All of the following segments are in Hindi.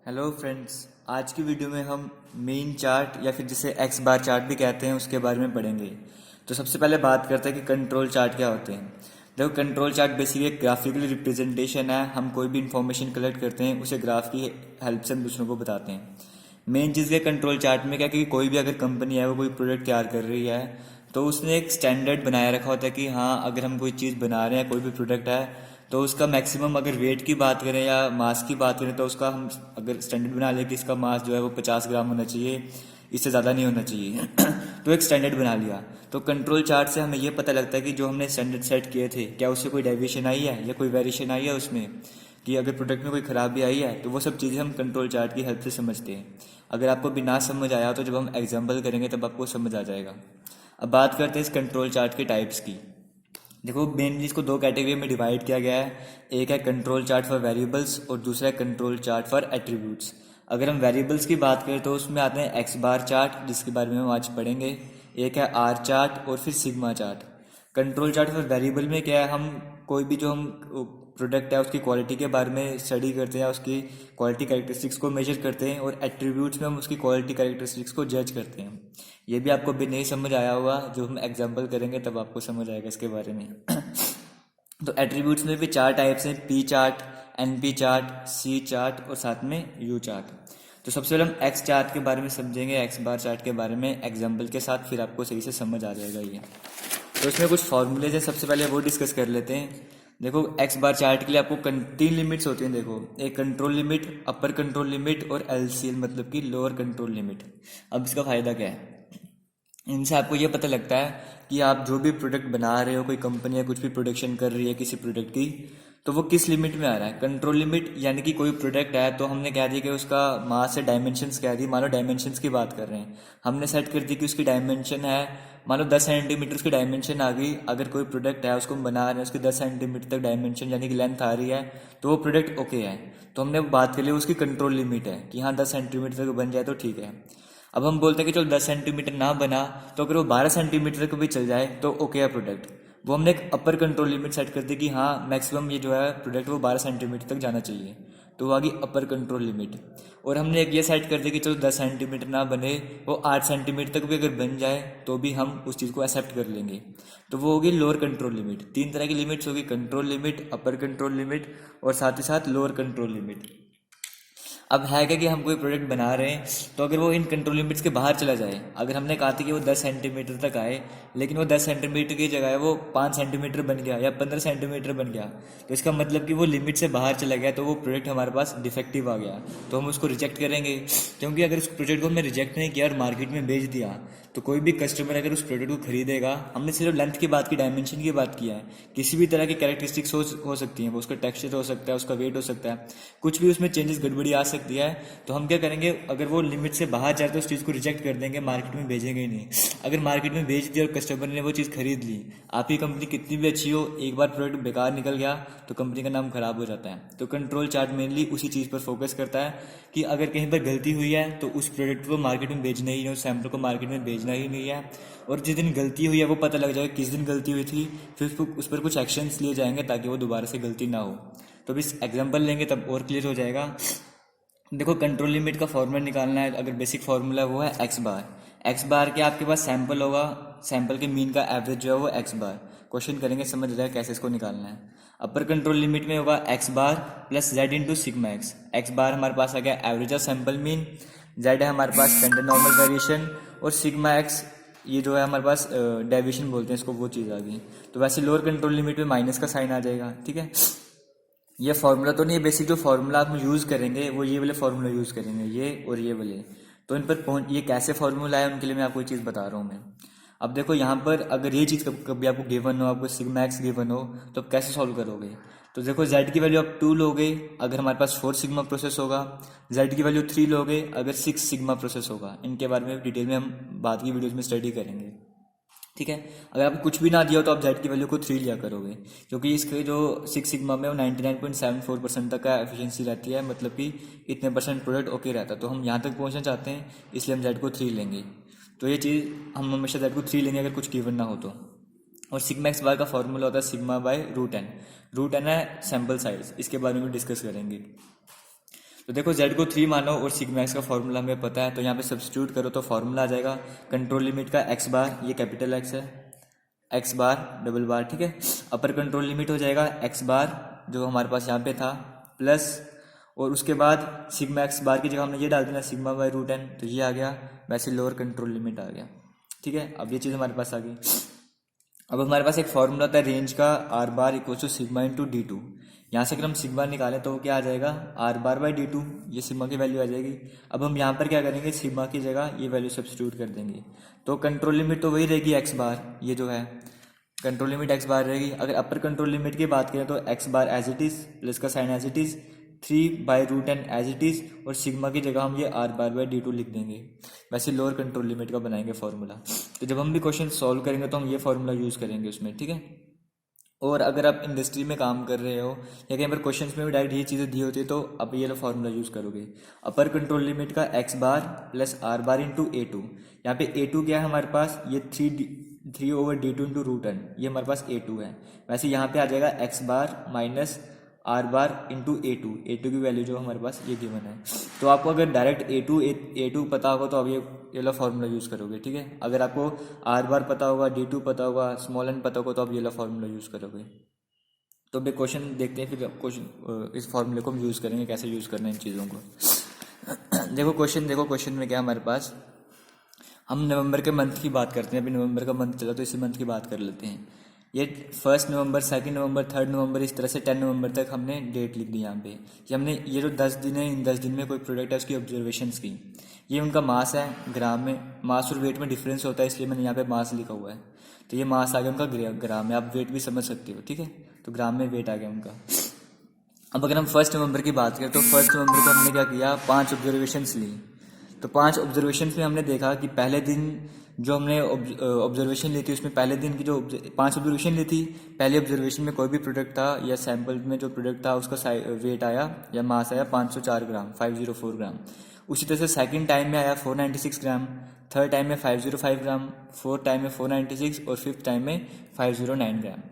हेलो फ्रेंड्स, आज की वीडियो में हम मेन चार्ट या फिर जिसे एक्स बार चार्ट भी कहते हैं उसके बारे में पढ़ेंगे। तो सबसे पहले बात करते हैं कि कंट्रोल चार्ट क्या होते हैं। देखो, कंट्रोल चार्ट बेसिकली एक ग्राफिकल रिप्रेजेंटेशन है। हम कोई भी इंफॉर्मेशन कलेक्ट करते हैं उसे ग्राफ की हेल्प से हम दूसरों को बताते हैं। मेन चीज़ है कंट्रोल चार्ट में क्या कि कोई भी अगर कंपनी है वो कोई प्रोडक्ट तैयार कर रही है तो उसने एक स्टैंडर्ड बनाया रखा होता है कि हाँ, अगर हम कोई चीज़ बना रहे हैं, कोई भी प्रोडक्ट है, तो उसका मैक्सिमम अगर वेट की बात करें या मास की बात करें तो उसका हम अगर स्टैंडर्ड बना लें कि इसका मास जो है वो 50 ग्राम होना चाहिए, इससे ज़्यादा नहीं होना चाहिए। तो एक स्टैंडर्ड बना लिया। तो कंट्रोल चार्ट से हमें ये पता लगता है कि जो हमने स्टैंडर्ड सेट किए थे क्या उससे कोई डेविएशन आई है या कोई वेरिएशन आई है उसमें, कि अगर प्रोडक्ट में कोई खराबी आई है तो वो सब चीज़ें हम कंट्रोल चार्ट की हेल्प से समझते हैं। अगर आपको भी ना समझ आया तो जब हम एग्जाम्पल करेंगे तब आपको समझ आ जाएगा। अब बात करते हैं इस कंट्रोल चार्ट के टाइप्स की। देखो, मेनली इसको दो कैटेगरी में डिवाइड किया गया है। एक है कंट्रोल चार्ट फॉर वेरिएबल्स और दूसरा है कंट्रोल चार्ट फॉर एट्रीब्यूट्स। अगर हम वेरिएबल्स की बात करें तो उसमें आते हैं एक्स बार चार्ट, जिसके बारे में हम आज पढ़ेंगे। एक है आर चार्ट और फिर sigma chart. Control chart for variable में क्या है, हम कोई भी जो हम प्रोडक्ट है उसकी क्वालिटी के बारे में स्टडी करते हैं, उसकी क्वालिटी कैरेक्टरिस्टिक्स को मेजर करते हैं, और एट्रीब्यूट्स में हम उसकी क्वालिटी कैरेक्टरिस्टिक्स को जज करते हैं। ये भी आपको भी नहीं समझ आया होगा, जो हम एग्जाम्पल करेंगे तब आपको समझ आएगा इसके बारे में। तो एट्रीब्यूट्स में भी चार टाइप्स हैं: P chart, N P chart, C chart और साथ में यू चार्ट। तो सबसे पहले हम एक्स चार्ट के बारे में समझेंगे, एक्स बार चार्ट के बारे में एग्जाम्पल के साथ, फिर आपको सही से समझ आ जाएगा ये। तो इसमें कुछ फॉर्मूलेज हैं, सबसे पहले वो डिस्कस कर लेते हैं। देखो, एक्स बार चार्ट के लिए आपको तीन लिमिट्स होती हैं। देखो, एक control limit, upper control limit और एलसीएल मतलब कि लोअर कंट्रोल लिमिट। अब इसका फायदा क्या है? इनसे आपको ये पता लगता है कि आप जो भी प्रोडक्ट बना रहे हो, कोई कंपनी या कुछ भी प्रोडक्शन कर रही है किसी प्रोडक्ट की, तो वो किस लिमिट में आ रहा है। कंट्रोल लिमिट यानी कि कोई प्रोडक्ट है तो हमने कह दी कि उसका मास से डायमेंशंस कह दी। मान लो डायमेंशंस की बात कर रहे हैं, हमने सेट कर दी कि उसकी डायमेंशन है, मान लो 10 सेंटीमीटर उसकी डायमेंशन आ गई। अगर कोई प्रोडक्ट है उसको हम बना रहे हैं, उसकी 10 सेंटीमीटर तक डायमेंशन यानी कि लेंथ आ रही है, तो वो प्रोडक्ट ओके है। तो हमने बात कर ली उसकी कंट्रोल लिमिट है कि हाँ 10 सेंटीमीटर तक बन जाए तो ठीक है। अब हम बोलते हैं कि चलो 10 सेंटीमीटर ना बना तो अगर वो 12 सेंटीमीटर तक भी चल जाए तो ओके है प्रोडक्ट। वो हमने एक अपर कंट्रोल लिमिट सेट कर दी कि हाँ मैक्सिमम ये जो है प्रोडक्ट वो 12 सेंटीमीटर तक जाना चाहिए, तो वो आ गई अपर कंट्रोल लिमिट। और हमने एक ये सेट कर दी कि चलो 10 सेंटीमीटर ना बने, वो 8 सेंटीमीटर तक भी अगर बन जाए तो भी हम उस चीज़ को एक्सेप्ट कर लेंगे, तो वो होगी लोअर कंट्रोल लिमिट। तीन तरह की लिमिट्स होगी: control limit, upper control limit और साथ ही साथ लोअर कंट्रोल लिमिट। अब है क्या कि हम कोई प्रोडक्ट बना रहे हैं तो अगर वो इन कंट्रोल लिमिट्स के बाहर चला जाए, अगर हमने कहा था कि वो 10 सेंटीमीटर तक आए लेकिन वो 10 सेंटीमीटर की जगह वो 5 सेंटीमीटर बन गया या 15 सेंटीमीटर बन गया, तो इसका मतलब कि वो लिमिट से बाहर चला गया, तो वो प्रोडक्ट हमारे पास डिफेक्टिव आ गया, तो हम उसको रिजेक्ट करेंगे। क्योंकि अगर उस प्रोडक्ट को हमने रिजेक्ट नहीं किया और मार्केट में बेच दिया तो कोई भी कस्टमर अगर उस प्रोडक्ट को खरीदेगा, हमने सिर्फ लेंथ की बात की, डायमेंशन की बात किया है, किसी भी तरह की कैरेक्टरिस्टिक्स हो सकती हैं, वो उसका टेक्सचर हो सकता है, उसका वेट हो सकता है, कुछ भी उसमें चेंजेस गड़बड़ी आ सकती है। तो हम क्या करेंगे, अगर वो लिमिट से बाहर जाए तो उस चीज़ को रिजेक्ट कर देंगे, मार्केट में भेजेंगे ही नहीं। अगर मार्केट में भेज दिया और कस्टमर ने वो चीज़ खरीद ली, आपकी कंपनी कितनी भी अच्छी हो, एक बार प्रोडक्ट बेकार निकल गया तो कंपनी का नाम खराब हो जाता है। तो कंट्रोल चार्ट मेनली उसी चीज़ पर फोकस करता है कि अगर कहीं पर गलती हुई है तो उस प्रोडक्ट को मार्केट में भेजना ही नहीं, उस सैंपल को मार्केट में भेजना ही नहीं है। और जिस दिन गलती हुई है वो पता लग जाएगा किस दिन गलती हुई थी, फिर उस पर कुछ एक्शंस लिए जाएंगे ताकि वो दोबारा से गलती ना हो। तो अब इस एग्जाम्पल लेंगे तब और क्लियर हो जाएगा। देखो, कंट्रोल लिमिट का फॉर्मूला निकालना है, अगर बेसिक फॉर्मूला वो है एक्स बार। एक्स बार के आपके पास सैंपल होगा, सैंपल के मीन का एवरेज जो है वो एक्स बार। क्वेश्चन करेंगे समझ रहे हैं कैसे इसको निकालना है। अपर कंट्रोल लिमिट में होगा X bar plus Z into sigma X. X bar हमारे पास आ गया average of sample mean, Z है हमारे पास स्टैंडर्ड नॉर्मल वेरिएशन, और सिग्मा एक्स ये जो है हमारे पास डेविएशन बोलते हैं इसको, वो चीज़ आ गई। तो वैसे लोअर कंट्रोल लिमिट में माइनस का साइन आ जाएगा, ठीक है। ये फार्मूला तो नहीं है, बेसिक जो फार्मूला आप यूज़ करेंगे वो ये वाले फार्मूला यूज़ करेंगे, ये और ये वाले। तो इन पर पहुँच ये कैसे फार्मूला है उनके लिए मैं आपको ये चीज़ बता रहा हूँ मैं। अब देखो, यहाँ पर अगर ये चीज़ कभी आपको गिवन हो, आपको सिग्मा एक्स गिवन हो, तो आप कैसे सॉल्व करोगे। तो देखो, जेड की वैल्यू आप 2 लोगे अगर हमारे पास 4 सिग्मा प्रोसेस होगा, जेड की वैल्यू 3 लोगे अगर 6 सिग्मा प्रोसेस होगा। इनके बारे में डिटेल में हम बाद की वीडियोज़ में स्टडी करेंगे, ठीक है। अगर आपको कुछ भी ना दिया हो तो आप जेड की वैल्यू को 3 लिया करोगे, क्योंकि इसके जो 6 सिग्मा में वो 99.74% तक का एफिशिएंसी रहती है, मतलब कि इतने परसेंट प्रोडक्ट ओके रहता है। तो हम यहाँ तक पहुँचना चाहते हैं, इसलिए हम जेड को 3 लेंगे। तो ये चीज़ हम हमेशा जेड को 3 लेंगे अगर कुछ गिवन ना हो तो। और सिग्मा एक्स बार का फॉर्मूला होता है sigma by root n. Root n है सैम्पल साइज, इसके बारे में डिस्कस करेंगे। तो देखो z को 3 मानो और सिग्मा x का फॉर्मूला हमें पता है, तो यहाँ पे सब्स्टिट्यूट करो तो फॉर्मूला आ जाएगा कंट्रोल लिमिट का x बार, ये कैपिटल X है, x बार डबल बार, ठीक है। अपर कंट्रोल लिमिट हो जाएगा x बार जो हमारे पास यहाँ पे था प्लस, और उसके बाद सिग्मा x बार की जगह हमने ये डाल देना सिग्मा बाय रूट n, तो ये आ गया, वैसे लोअर कंट्रोल लिमिट आ गया, ठीक है। अब ये चीज़ हमारे पास आ गई। अब हमारे पास एक फॉर्मूला था रेंज का R bar equal to sigma into d two. यहाँ से अगर हम सिग्मा निकालें तो वो क्या आ जाएगा, R bar by D two, ये सिग्मा की वैल्यू आ जाएगी। अब हम यहाँ पर क्या करेंगे, सिग्मा की जगह ये वैल्यू सब्स्टिट्यूट कर देंगे, तो कंट्रोल लिमिट तो वही रहेगी एक्स बार, ये जो है कंट्रोल लिमिट एक्स बार रहेगी। अगर अपर कंट्रोल लिमिट की बात करें तो X bar as it is, plus का sign as it is, 3 by root N as it is, और सिग्मा की जगह हम ये R bar by D two लिख देंगे। वैसे लोअर कंट्रोल लिमिट का बनाएंगे फॉर्मूला। तो जब हम भी क्वेश्चन सॉल्व करेंगे तो हम ये फॉर्मूला यूज़ करेंगे उसमें, ठीक है। और अगर आप इंडस्ट्री में काम कर रहे हो या कहीं पर क्वेश्चंस में भी डायरेक्ट ये चीज़ें दी होती है तो आप ये फॉर्मूला यूज़ करोगे, अपर कंट्रोल लिमिट का x bar plus R bar into A two. यहाँ पे ए टू क्या है हमारे पास, ये 3 over d two into root n, ये हमारे पास ए टू है। वैसे यहाँ पे आ जाएगा x bar minus R bar into A two की वैल्यू जो हमारे पास ये गिवन है। तो आपको अगर डायरेक्ट ए टू पता होगा तो आप ये वाला फॉर्मूला यूज़ करोगे, ठीक है। अगर आपको आर बार पता होगा, डी टू पता होगा, स्मॉल एन पता होगा तो आप ये वाला फॉर्मूला यूज़ करोगे। तो अब क्वेश्चन देखते हैं, फिर क्वेश्चन इस फॉर्मूले को हम यूज़ करेंगे, कैसे यूज़ करना है इन चीज़ों को। देखो क्वेश्चन में क्या हमारे पास, हम नवंबर के मंथ की बात करते हैं, अभी नवंबर का मंथ चला तो इसी मंथ की बात कर लेते हैं। ये 1 नवंबर, 2 नवंबर, 3 नवंबर, इस तरह से 10 नवंबर तक हमने डेट लिख दी यहाँ पे कि हमने ये जो 10 दिन है, इन 10 दिन में कोई प्रोडक्ट है उसकी ऑब्जर्वेशंस की। ये उनका मास है ग्राम में, मास और वेट में डिफरेंस होता है इसलिए मैंने यहाँ पे मास लिखा हुआ है। तो ये मास आ गया उनका ग्राम में, आप वेट भी समझ सकते हो, ठीक है। तो ग्राम में वेट आ गया उनका। अब अगर हम 1 नवंबर की बात करें तो 1 नवंबर को हमने क्या किया, 5 ऑब्जर्वेशंस ली। तो 5 ऑब्जर्वेशन में हमने देखा कि पहले दिन जो हमने ऑब्जर्वेशन ली थी उसमें पहले दिन की जो 5 ऑब्जर्वेशन ली थी, पहले ऑब्जर्वेशन में कोई भी प्रोडक्ट था या सैंपल में जो प्रोडक्ट था उसका वेट आया या मास आया 504 ग्राम, 504 ग्राम। उसी तरह से सेकंड टाइम में आया 496 ग्राम, थर्ड टाइम में 505 ग्राम, फोर्थ टाइम में 496 और फिफ्थ टाइम में 509 ग्राम।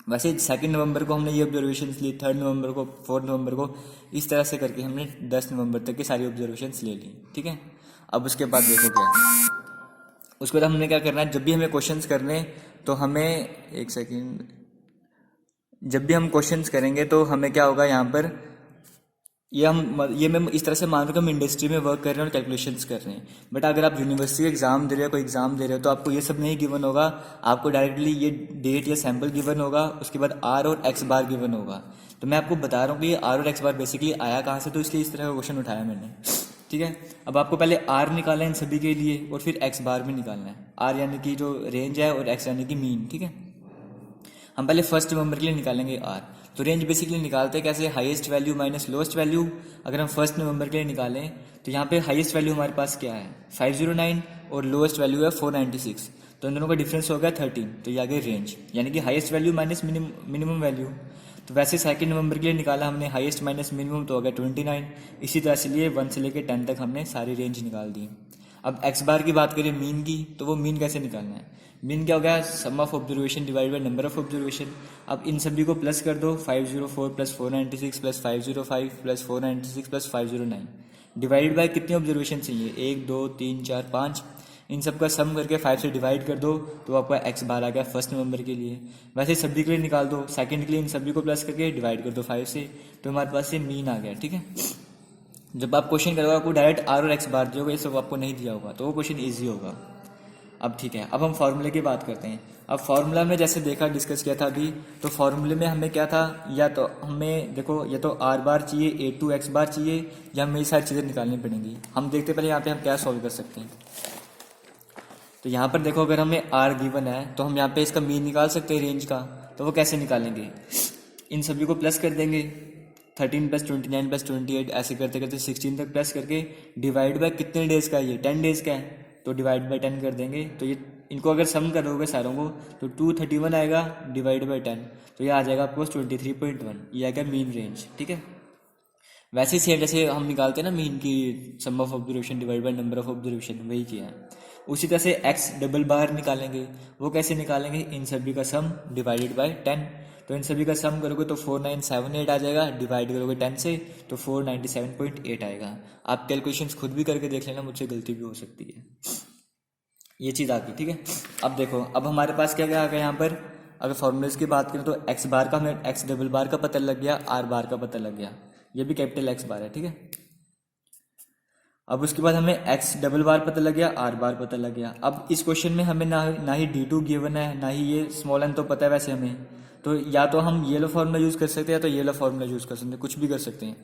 वैसे 2 नवंबर को हमने ये ऑब्जर्वेशन ली, 3 नवंबर को, 4 नवंबर को, इस तरह से करके हमने 10 नवंबर तक की सारी ऑब्जर्वेशन ले ली, ठीक है। अब उसके बाद देखो क्या, उसके बाद हमने क्या करना है, जब भी हमें क्वेश्चंस करने तो हमें, एक सेकेंड, जब भी हम क्वेश्चंस करेंगे तो हमें क्या होगा यहाँ पर, ये मैं इस तरह से मान रहा हूँ कि हम इंडस्ट्री में वर्क कर रहे हैं और कैलकुलेशंस कर रहे हैं। बट अगर आप यूनिवर्सिटी एग्जाम दे रहे हो, कोई एग्जाम दे रहे हो, तो आपको ये सब नहीं गिवन होगा, आपको डायरेक्टली ये डेट या सैंपल गिवन होगा, उसके बाद आर और एक्स बार गिवन होगा। तो मैं आपको बता रहा हूँ कि ये आर और एक्स बार बेसिकली आया कहाँ से, तो इसलिए इस तरह का क्वेश्चन उठाया मैंने, ठीक है। अब आपको पहले आर निकालना है इन सभी के लिए और फिर एक्स बार भी निकालना है। आर यानी कि जो रेंज है और एक्स यानी कि मीन, ठीक है। हम पहले 1 नवंबर के लिए निकालेंगे आर। तो रेंज बेसिकली निकालते हैं कैसे, highest value minus lowest value. अगर हम 1 नवंबर के लिए निकालें तो यहाँ पे हाईएस्ट वैल्यू हमारे पास क्या है 509 और लोएस्ट वैल्यू है 496, तो इन दोनों का डिफरेंस हो गया 13, तो ये आ गया रेंज, यानी कि highest value minus minimum value. तो वैसे 2 नवंबर के लिए निकाला हमने हाईएस्ट माइनस मिनिमम, तो हो गया 29। इसी तरह से लिए 1 से लेकर 10 तक हमने सारी रेंज निकाल दी। अब एक्स बार की बात करें मीन की, तो वो मीन कैसे निकालना है, मीन क्या हो गया, sum of observation divide by number of observation. अब इन सभी को प्लस कर दो, 504 plus 496 plus 505 plus 496 plus 509 divide by कितने ऑब्जर्वेशन चाहिए, 1 2 3 4 5, इन सब का सम करके 5 से डिवाइड कर दो तो आपका एक्स बार आ गया 1 नवंबर के लिए। वैसे सभी के लिए निकाल दो, सेकंड के लिए इन सभी को प्लस करके डिवाइड कर दो 5 से, तो हमारे पास ये मीन आ गया, ठीक है। जब आप क्वेश्चन करोगे आपको डायरेक्ट आर और एक्स बार दिया होगा, ये सब आपको नहीं दिया होगा, तो वो क्वेश्चन ईजी होगा। अब ठीक है, अब हम फार्मूले की बात करते हैं। अब फार्मूला में जैसे देखा, डिस्कस किया था अभी, तो फार्मूले में हमें क्या था, या तो हमें देखो या तो आर बार चाहिए, ए टू एक्स बार चाहिए, या हमें ये सारी चीज़ें निकालनी पड़ेंगी। हम देखते पहले यहाँ पे हम क्या सॉल्व कर सकते हैं। तो यहाँ पर देखो, अगर हमें आर गिवन है तो हम यहाँ पे इसका मीन निकाल सकते हैं रेंज का। तो वो कैसे निकालेंगे, इन सभी को प्लस कर देंगे, 13 प्लस 29 प्लस 28 ऐसे करते करते 16 तक प्लस करके डिवाइड बाय कितने डेज का है, ये 10 डेज का है, तो डिवाइड बाय 10 कर देंगे। तो ये इनको अगर सम करोगे सारों को तो 231 आएगा डिवाइड बाय 10, तो ये आ जाएगा आपको 23.1, ये आएगा मीन रेंज, ठीक है। वैसे ही सेम जैसे हम निकालते हैं ना मीन की, sum of observation divide by number of observation, वही किया है। उसी तरह से एक्स डबल बार निकालेंगे, वो कैसे निकालेंगे, इन सभी का सम डिवाइडेड बाय 10, तो इन सभी का सम करोगे तो 4978 आ जाएगा, डिवाइड करोगे 10 से तो 497.8 आएगा। आप कैलकुलेशंस खुद भी करके देख लेना, मुझसे गलती भी हो सकती है। ये चीज़ आ गई, ठीक है। अब देखो, अब हमारे पास क्या क्या आ गया यहाँ पर, अगर फॉर्मूलेस की बात करें तो एक्स बार का हमें एक्स डबल बार का पता लग गया, आर बार का पता लग गया, ये भी कैपिटल एक्स बार है, ठीक है। अब उसके बाद हमें एक्स डबल बार पता लग गया, आर बार पता लग गया। अब इस क्वेश्चन में हमें ना ही D2 गिवन है, ना ही ये स्मॉल एन तो पता है वैसे हमें, तो या तो हम ये लो फॉर्मूला यूज़ कर सकते हैं या तो ये लो फॉर्मूला यूज़ कर सकते हैं, कुछ भी कर सकते हैं।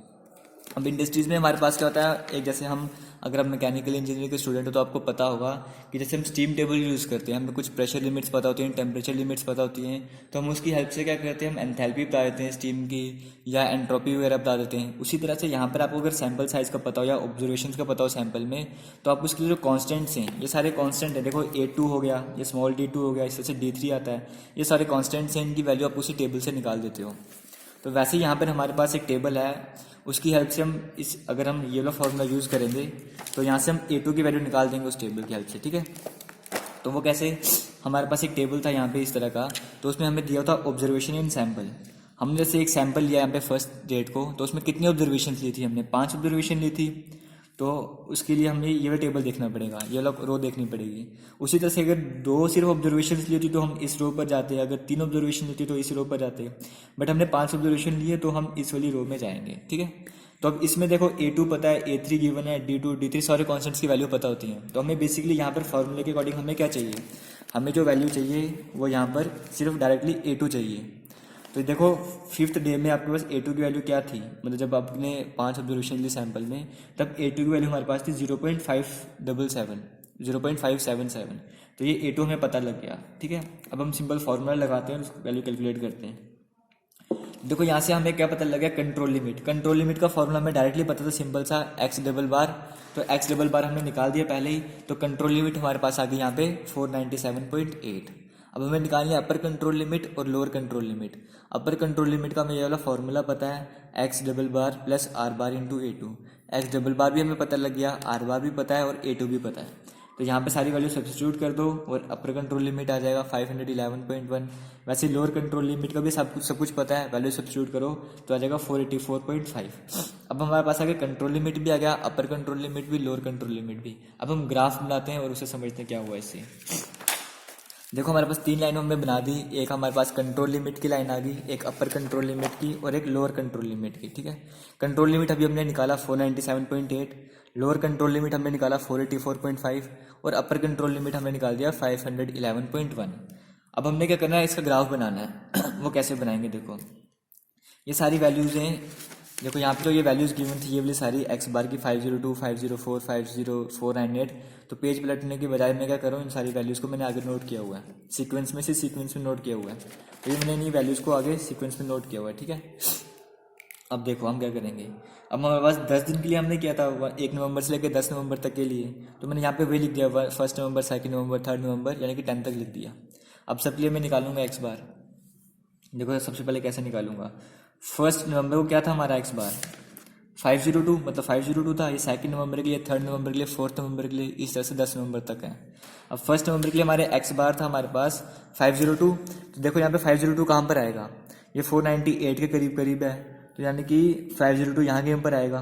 अब इंडस्ट्रीज़ में हमारे पास क्या होता है, एक जैसे हम अगर हम मैकेनिकल इंजीनियरिंग के स्टूडेंट हो तो आपको पता होगा कि जैसे हम स्टीम टेबल यूज़ करते हैं, हमें कुछ प्रेशर लिमिट्स पता होती हैं, टेम्परेचर लिमिट्स पता होती हैं, तो हम उसकी हेल्प से क्या करते हैं, हम एंथैल्पी बता देते हैं स्टीम की, या एंट्रोपी वगैरह बता देते हैं। उसी तरह से यहाँ पर आपको अगर सैम्पल साइज़ का पता हो या ऑब्जर्वेशन का पता हो सैम्पल में, तो आप उसके जो कॉन्स्टेंट्स हैं, ये सारे कॉन्स्टेंट है, देखो A2 हो गया, ये स्मॉल d2 हो गया, इस तरह से D3 आता है, ये सारे कॉन्स्टेंट्स हैं, इनकी वैल्यू आप उसी टेबल से निकाल देते हो। तो वैसे ही यहाँ पर हमारे पास एक टेबल है, उसकी हेल्प से हम अगर हम ये वाला फॉर्मूला यूज़ करेंगे तो यहाँ से हम A2 की वैल्यू निकाल देंगे उस टेबल की हेल्प से, ठीक है। तो वो कैसे, हमारे पास एक टेबल था यहाँ पे इस तरह का, तो उसमें हमें दिया था ऑब्जर्वेशन इन सैम्पल। हमने जैसे एक सैम्पल लिया यहाँ पे फर्स्ट डेट को, तो उसमें कितनी ऑब्जर्वेशन ली थी, हमने 5 ऑब्जर्वेशन ली थी, तो उसके लिए हमें ये वाला टेबल देखना पड़ेगा, ये वाला रो देखनी पड़ेगी। उसी तरह से अगर 2 सिर्फ ऑब्जर्वेशन ली होती तो हम इस रो पर जाते, अगर 3 ऑब्जर्वेशन लेती तो इस रो पर जाते, बट हमने 5 ऑब्जर्वेशन लिए तो हम इस वाली रो में जाएंगे, ठीक है। तो अब इसमें देखो A2 पता है, A3 गिवन है, D2 D3 सारे कॉन्स्टेंट्स की वैल्यू पता होती है। तो हमें बेसिकली यहाँ पर फॉर्मूले के अकॉर्डिंग हमें क्या चाहिए, हमें जो वैल्यू चाहिए वो यहाँ पर सिर्फ डायरेक्टली A2 चाहिए। तो देखो 5th डे में आपके पास A2 की वैल्यू क्या थी, मतलब जब आपने 5 ऑब्जर्वेशन ली सैंपल में, तब A2 की वैल्यू हमारे पास थी 0.577। तो ये A2 हमें पता लग गया, ठीक है। अब हम सिंपल फार्मूला लगाते हैं और उसकी वैल्यू कैलकुलेट करते हैं। देखो यहाँ से हमें क्या पता लग गया, कंट्रोल लिमिट। कंट्रोल लिमिट का फॉर्मूला हमें डायरेक्टली पता था, सिंपल सा एक्स डबल बार। तो एक्स डबल बार हमने निकाल दिया पहले ही, तो कंट्रोल लिमिट हमारे पास आ गई यहाँ पे 497.8। अब हमें निकालनी है अपर कंट्रोल लिमिट और lower control limit. Upper control limit का हमें ये वाला फॉर्मूला पता है, X double bar plus R bar into A2। X double bar भी हमें पता लग गया, आर बार भी पता है और A2 भी पता है। तो यहाँ पे सारी वैल्यू सब्स्टिट्यूट कर दो और अपर कंट्रोल लिमिट आ जाएगा 511.1। वैसे लोअर कंट्रोल लिमिट का भी सब कुछ पता है, वैल्यू सब्स्टिट्यूट करो तो आ जाएगा 484.5। अब हमारे पास आ गया कंट्रोल लिमिट भी आ गया, अपर कंट्रोल लिमिट भी, लोअर कंट्रोल लिमिट भी। अब हम ग्राफ बनाते हैं और उसे समझते हैं क्या हुआ इससे। देखो हमारे पास 3 लाइनों में बना दी, एक हमारे पास कंट्रोल लिमिट की लाइन आ गई, एक अपर कंट्रोल लिमिट की और एक लोअर कंट्रोल लिमिट की, ठीक है। कंट्रोल लिमिट अभी हमने निकाला 497.8, लोअर कंट्रोल लिमिट हमने निकाला 484.5 और अपर कंट्रोल लिमिट हमने निकाल दिया 511.1। अब हमने क्या करना है, इसका ग्राफ बनाना है। वो कैसे बनाएंगे, देखो ये सारी वैल्यूज़ हैं। देखो यहाँ पे तो ये वैल्यूज़ गिवन थी, ये वाली सारी एक्स बार की 502, 504, 50498। तो पेज पलटने के बजाय मैं क्या करूँ, इन सारी वैल्यूज़ को मैंने आगे नोट किया हुआ है, सीक्वेंस में से सीक्वेंस में नोट किया हुआ है। तो ये मैंने इन वैल्यूज़ को आगे सीक्वेंस में नोट किया हुआ है, ठीक है। अब देखो हम क्या करेंगे, अब हमारे पास 10 दिन के लिए हमने किया था, 1 नवंबर से लेकर 10 नवंबर तक के लिए। तो मैंने यहाँ पे वही लिख दिया, 1 नवंबर, 2 नवंबर, 3 नवंबर, यानी कि 10 तक लिख दिया। अब सबके लिए मैं निकालूंगा एक्स बार। देखो सबसे पहले कैसे निकालूंगा, 1 नवंबर को क्या था हमारा एक्स बार 502, मतलब 502 था। ये 2 नवंबर के लिए, 3 नवंबर के लिए, 4 नवंबर के लिए, इस तरह से 10 नवंबर तक है। अब 1 नवंबर के लिए हमारे एक्स बार था हमारे पास 502। तो देखो यहाँ पे 502 कहाँ पर आएगा, ये 498 के करीब करीब है, तो यानी कि 502 यहाँ के ऊपर आएगा।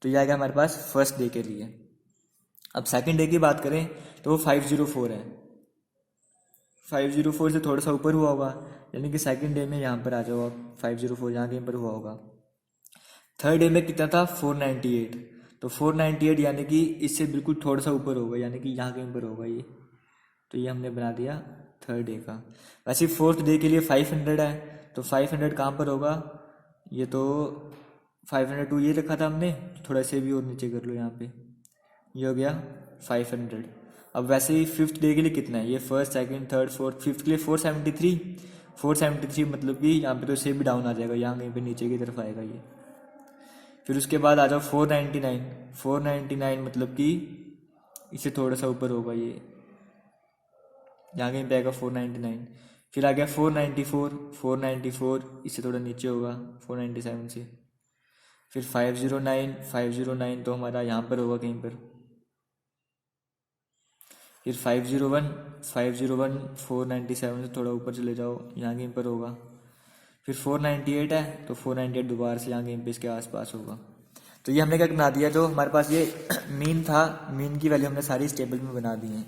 तो ये आएगा हमारे पास फर्स्ट डे के लिए। अब सेकंड डे की बात करें तो वो 504 है, 504 से थोड़ा सा ऊपर हुआ होगा, यानी कि सेकंड डे में यहाँ पर आ जाओ आप, 504 यहाँ के ऊपर हुआ होगा। थर्ड डे में कितना था 498, तो 498 यानी कि इससे बिल्कुल थोड़ा सा ऊपर होगा, यानी कि यहाँ के ऊपर होगा ये। तो ये हमने बना दिया थर्ड डे का। वैसे फोर्थ डे के लिए 500 है, तो 500 कहाँ पर होगा, ये तो 502 ये रखा था हमने, तो थोड़ा से भी और नीचे कर लो यहाँ पे, ये हो गया 500। अब वैसे ही फिफ्थ डे के लिए कितना है, ये first second third fourth, fifth के लिए 473 मतलब कि यहाँ पे तो इससे भी डाउन आ जाएगा, यहाँ कहीं पे नीचे की तरफ आएगा ये। फिर उसके बाद आ जाओ 499 मतलब कि इससे थोड़ा सा ऊपर होगा ये, यहाँ कहीं पे आएगा 499। फिर आ गया 494 इससे थोड़ा नीचे होगा 497 से। फिर 509 तो हमारा यहाँ पर होगा कहीं पर। फिर 501 497 से थोड़ा ऊपर चले जाओ, यहाँ कहीं पर होगा। फिर 498 है तो 498 दोबारा से यहाँ कहीं पे इसके आसपास होगा। तो ये हमने क्या बना दिया, जो हमारे पास ये मीन था, मीन की वैल्यू हमने सारी इस टेबल में बना दी है।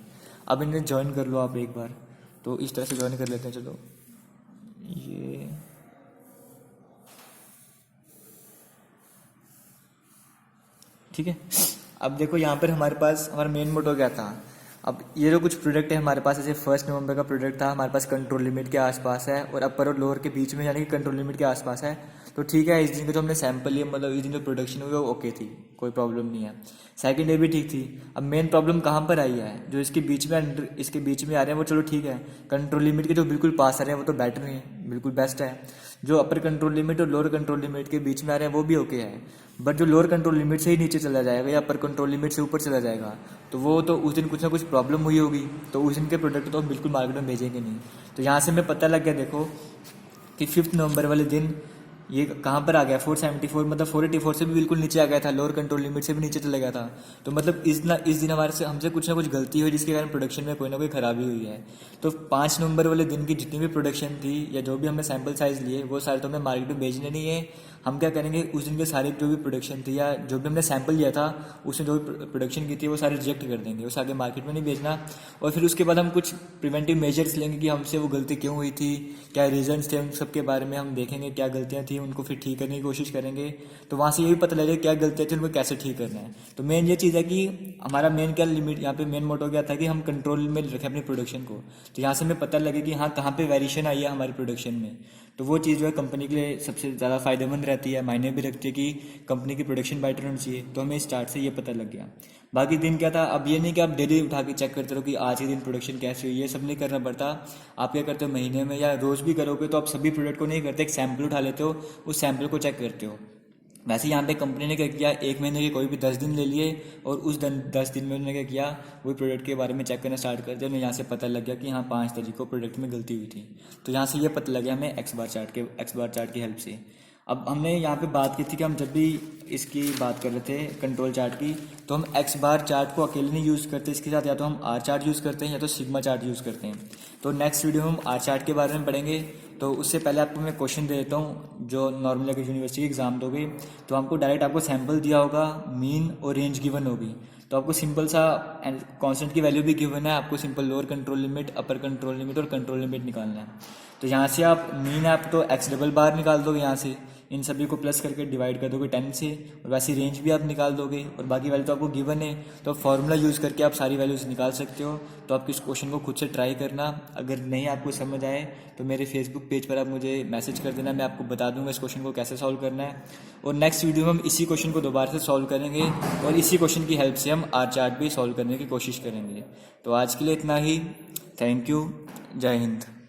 अब इन्हें ज्वाइन कर लो आप एक बार, तो इस तरह से ज्वाइन कर लेते हैं। चलो ये ठीक है। अब देखो यहाँ पर हमारे पास हमारा मेन मोटो क्या था। अब ये जो कुछ प्रोडक्ट है हमारे पास, जैसे 1 नवंबर का प्रोडक्ट था हमारे पास कंट्रोल लिमिट के आसपास है और अपर और लोअर के बीच में, यानी कि कंट्रोल लिमिट के आसपास है। तो ठीक है, इस दिन का जो हमने सैंपल लिया, मतलब इस दिन जो प्रोडक्शन हुई वो ओके थी, कोई प्रॉब्लम नहीं है। सेकंड डे भी ठीक थी। अब मेन प्रॉब्लम कहाँ पर आई है, जो इसके बीच में इसके बीच में आ रहे हैं वो चलो ठीक है, कंट्रोल लिमिट के जो बिल्कुल पास आ रहे हैं वो तो बेटर नहीं है, बिल्कुल बेस्ट है। जो अपर कंट्रोल लिमिट और लोअर कंट्रोल लिमिट के बीच में आ रहे हैं वो भी ओके है, बट जो लोअर कंट्रोल लिमिट से ही नीचे चला जाएगा या अपर कंट्रोल लिमिट से ऊपर चला जाएगा, तो वो तो उस दिन कुछ ना कुछ प्रॉब्लम हुई होगी, तो उस दिन के प्रोडक्ट तो हम बिल्कुल मार्केट में भेजेंगे नहीं। तो यहाँ से हमें पता लग गया देखो कि 5 नवंबर वाले दिन ये कहाँ पर आ गया, 474, मतलब 484 से भी बिल्कुल नीचे आ गया था, लोअर कंट्रोल लिमिट से भी नीचे चला गया था। तो मतलब इस दिन हमारे से हमसे कुछ ना कुछ गलती हुई जिसके कारण प्रोडक्शन में कोई ना कोई खराबी हुई है। तो 5 नवंबर वाले दिन की जितनी भी प्रोडक्शन थी या जो भी हमने सैंपल साइज लिए वो सारे तो हमें मार्केट में भेजने नहीं है। हम क्या करेंगे, उस दिन के सारे जो भी प्रोडक्शन थी या जो भी हमने सैंपल लिया था उसने जो भी प्रोडक्शन की थी वो सारे रिजेक्ट कर देंगे, उसे आगे मार्केट में नहीं भेजना। और फिर उसके बाद हम कुछ प्रिवेंटिव मेजर्स लेंगे कि हमसे वो गलती क्यों हुई थी, क्या रीजंस थे, उन सब के बारे में हम देखेंगे, क्या गलतियां थी उनको फिर ठीक करने की कोशिश करेंगे। तो वहाँ से ये भी पता लगेगा क्या गलतियाँ थी, उनको कैसे ठीक करना है। तो मेन ये चीज़ है कि हमारा मेन क्या लिमिट, यहाँ पे मेन मोटो क्या था कि हम कंट्रोल में रखें अपनी प्रोडक्शन को। तो यहाँ से हमें पता लगे कि हाँ कहाँ पे वेरिएशन आई है हमारी प्रोडक्शन में। तो वो चीज़ जो है कंपनी के लिए सबसे ज़्यादा फायदेमंद रहती है, मायने भी रखती है कि कंपनी की प्रोडक्शन बेटर होनी चाहिए। तो हमें स्टार्ट से ये पता लग गया। बाकी दिन क्या था, अब ये नहीं कि आप डेली उठा के चेक करते रहो कि आज के दिन प्रोडक्शन कैसे हुई, ये सब नहीं करना पड़ता। आप क्या करते हो, महीने में या रोज़ भी करोगे तो आप सभी प्रोडक्ट को नहीं करते, एक सैंपल उठा लेते हो, उस सैंपल को चेक करते हो। वैसे यहाँ पे कंपनी ने क्या किया, 1 महीने के कोई भी 10 दिन ले लिए और उस 10 दिन में उन्होंने क्या किया, वही प्रोडक्ट के बारे में चेक करना स्टार्ट कर दिया। उन्हें यहाँ से पता लग गया कि हाँ 5 तारीख को प्रोडक्ट में गलती हुई थी। तो यहाँ से ये पता लग गया हमें एक्स बार चार्ट की हेल्प से। अब हमने यहाँ पे बात की थी कि हम जब भी इसकी बात कर रहे थे कंट्रोल चार्ट की, तो हम एक्स बार चार्ट को अकेले नहीं यूज़ करते, इसके साथ या तो हम आर चार्ट यूज़ करते हैं या तो सिग्मा चार्ट यूज़ करते हैं। तो नेक्स्ट वीडियो में हम आर चार्ट के बारे में पढ़ेंगे। तो उससे पहले आपको मैं क्वेश्चन दे देता हूँ, जो नॉर्मली अगर यूनिवर्सिटी एग्जाम दोगे तो हमको डायरेक्ट आपको सैंपल दिया होगा, मीन और रेंज गिवन होगी। तो आपको सिंपल सा कांस्टेंट की वैल्यू भी गिवन है, आपको simple lower control limit, upper control limit और कंट्रोल लिमिट निकालना है। तो यहाँ से आप मीन आप तो एक्स डबल बार निकाल दोगे, यहाँ से इन सभी को प्लस करके डिवाइड कर दोगे 10 से, और वैसी रेंज भी आप निकाल दोगे और बाकी वैल्यू तो आपको गिवन है। तो फॉर्मूला यूज़ करके आप सारी वैल्यूज निकाल सकते हो। तो आप इस क्वेश्चन को खुद से ट्राई करना। अगर नहीं आपको समझ आए तो मेरे फेसबुक पेज पर आप मुझे मैसेज कर देना, मैं आपको बता दूंगा इस क्वेश्चन को कैसे सॉल्व करना है। और नेक्स्ट वीडियो में हम इसी क्वेश्चन को दोबारा से सॉल्व करेंगे और इसी क्वेश्चन की हेल्प से हम आर चार्ट भी सॉल्व करने की कोशिश करेंगे। तो आज के लिए इतना ही। Thank you. जय हिंद।